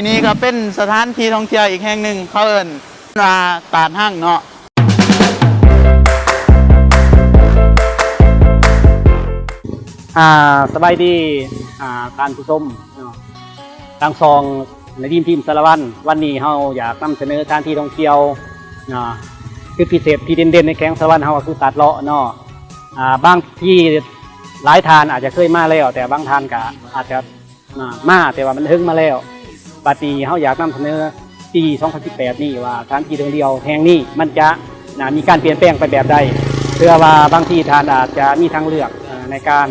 นี่ก็เป็นสถานที่ท่องเที่ยวอีกแห่งหนึ่งเขาเอิ้นว่าตาดหั่งเนาะสบายดีการผู้ชมทางซองในทีมสารวันนี้เราอยากนำเสนอสถานที่ท่องเที่ยวคือพิเศษที่เด่นๆในแข้งสารวันเราก็คือตัดเลาะเนาะบางที่หลายทานอาจจะเคยมาแล้วแต่บางทานก็อาจจะมาแต่ว่ามันถึงมาแล้วปัจจุบันเราอยากนำเสนอปี 2018 นี่ว่าสถานที่ท่องเที่ยวแห่งนี้มันจะมีการเปลี่ยนแปลงไปแบบใดเพื่อว่าบางที่ทานอาจจะมีทางเลือกในการ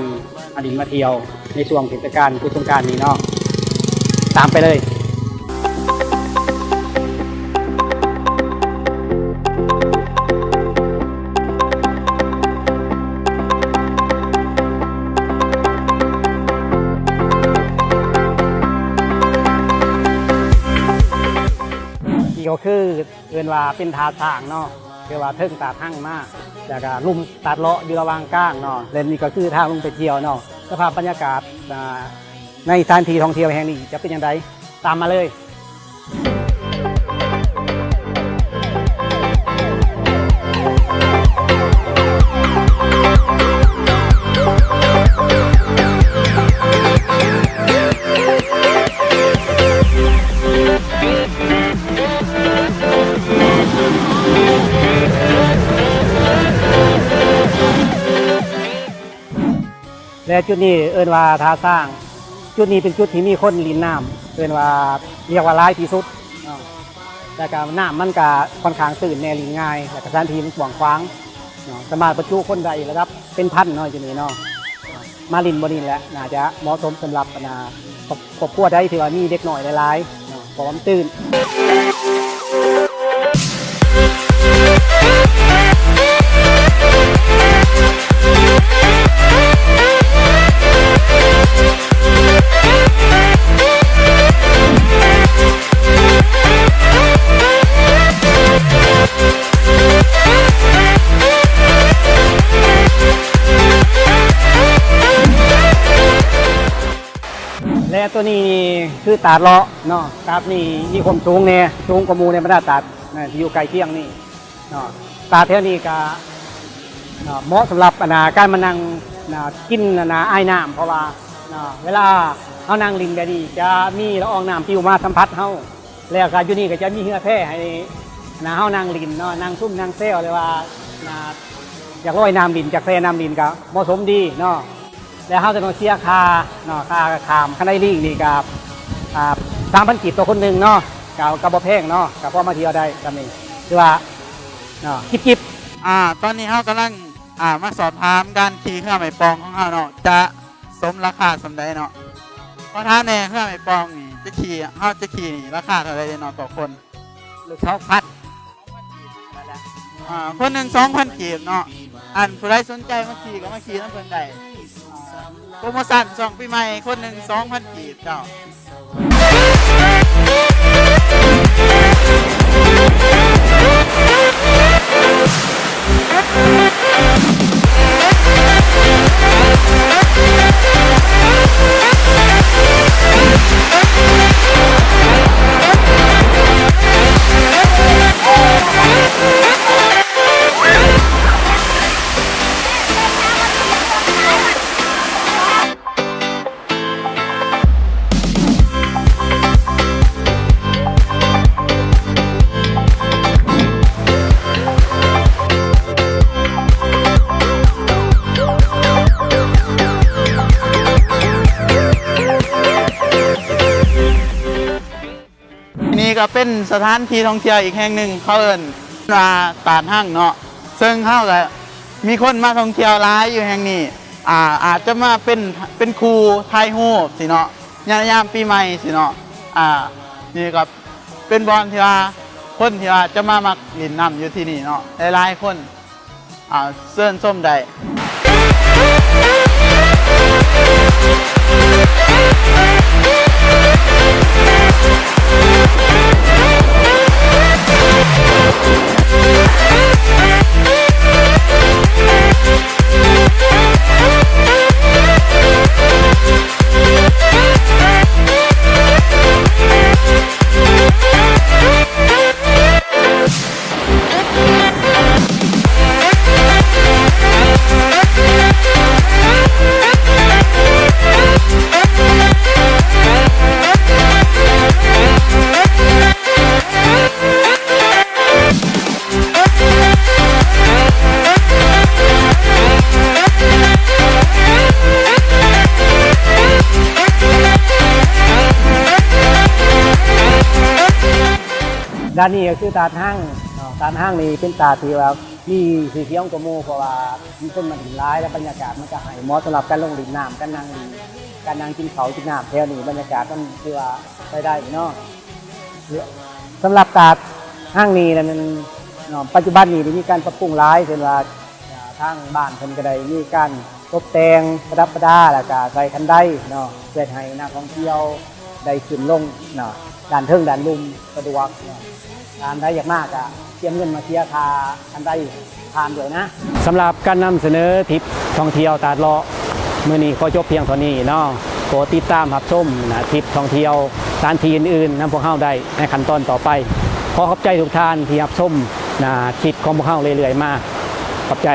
มาเที่ยวในช่วงเทศกาลพุทธสงกรานต์นี้เนาะตามไปเลยนี่ก็คือเรียนว่าเป็นทาสร้างเนาะคือว่าเทิงตาหั่งมากแล้วก็ลุ่มตัดเลาะอยู่ระหว่างก้างเนาะและนี่ก็คือทางลงไปเที่ยวเนาะสภาพบรรยากาศในสถานที่ท่องเที่ยวแห่งนี้จะเป็นอย่างไรตามมาเลยและจุดนี้เอิ้นว่าท่าสร้างจุดนี้เป็นจุดที่มีคนลินน้ำเอิ้นว่าเรียกว่าร้ายที่สุดแต่การน้ำมันก็ค่อนข้างตื่นแน่ลินง่ายแต่สถานที่มันกว้างขวางสามารถประจุคนได้ระดับเป็นพันเนาะจุดนี้เนาะมาลินบนินแหละน่าจะเหมาะสมสำหรับครอบครัวได้ที่ว่ามีเด็กหน่อยหลายๆเพราะว่ามันตื่นและตัวนี้คือตาดเลาะเนาะตาดนี่มีความสูงเนี่ยสูงกว่ามูในบรรดาตาดที่อยู่ไกลเคียงนี่เนาะตาดแถวนี้ก็เหมาะสำหรับการมานั่งกินไอ้น้ำเพราะว่าเวลาเขานั่งลิงแบบนี้จะมีละอองน้ำปิวมาสัมผัสเขาแล้วก็อยู่นี่ก็จะมีเหือแท้ให้เขานั่งลินเนาะนั่งซุ่มนั่งเซลเลยว่าอยากลอยน้ำลินจากแซ่น้ำลินก็เหมาะสมดีเนาะแล้วเขาจะต้องเสียค่าค่าขามข้างในลิงนี่กับ3,000 กีบต่อคนหนึ่งเนาะกับบ่แพงเนาะกับพอมาเที่ยวได้กันนี่คือว่ากิ๊บตอนนี้เขากำลังมาสอบถามการขี่เครื่องไม้ปองของเขาเนาะจะสมราคาสมใดเนาะเพราะถ้าในเครื่องไม้ปองนี่จะขี่เขาจะขี่ราคาเท่าไรเนาะต่อคนหรือเขาพัดคนหนึ่ง2,000 กีบเนาะผู้ใดสนใจมาขี่ก็มาขี่น้ำเพิ่นได้โปรโมชั่น2 ปีใหม่คนหนึ่ง2,000 กีบเจ้านี่ก็เป็นสถานที่ท่องเที่ยวอีกแห่งหนึ่งเขาเอิ้นว่าตาดหั่งเนาะซึ่งเขาก็มีคนมาท่องเที่ยวหลายอยู่แห่งนี้อาจจะมาเป็นครูไทยฮู้สิเนาะยามปีใหม่สิเนาะนี่ก็เป็นบอลที่ว่าคนที่ว่าจะมามักลินน้ำอยู่ที่นี่เนาะหลายๆคนเชิญชมได้ ด้านนี้ก็คือตาดห้างตาดห้างนี่เป็นตาดที่ว่ามีสีเขียวกว่าหมู่เพราะว่ามีคนมาดินร้ายและบรรยากาศมันก็ให้เหมาะสำหรับการลงดินน้ำการนั่งดินการนั่งกินเขากินน้ำแถวนี้บรรยากาศมันคือว่าใช้ได้เนาะสำหรับตาดห้างนี้นะมันปัจจุบันนี้ได้มีการปรับปรุงร้ายเช่นว่าทางบ้านเพิ่นก็ได้มีการตกแต่งประดับประดาแล้วก็ใส่คันไดเนาะเพื่อให้นักท่องเที่ยวได้ขึ้นลงเนาะด่านเทิงด่านลุมสะดวกเนาะการได้อย่างมากอะเตรียมเงินมาเสียค่าคันไดผ่านด้วยนะสำหรับการนำเสนอทริปท่องเที่ยวตาดเลาะมื้อนี้ขอจบเพียงเท่านี้เนาะโปรดติดตามรับชมนะทริปท่องเที่ยวสถานที่อื่นๆนำพวกเฮาได้ในขั้นตอนต่อไปขอขอบใจทุกท่านที่รับชมนะคลิปของพวกเฮาเรื่อยๆมาขอบใจ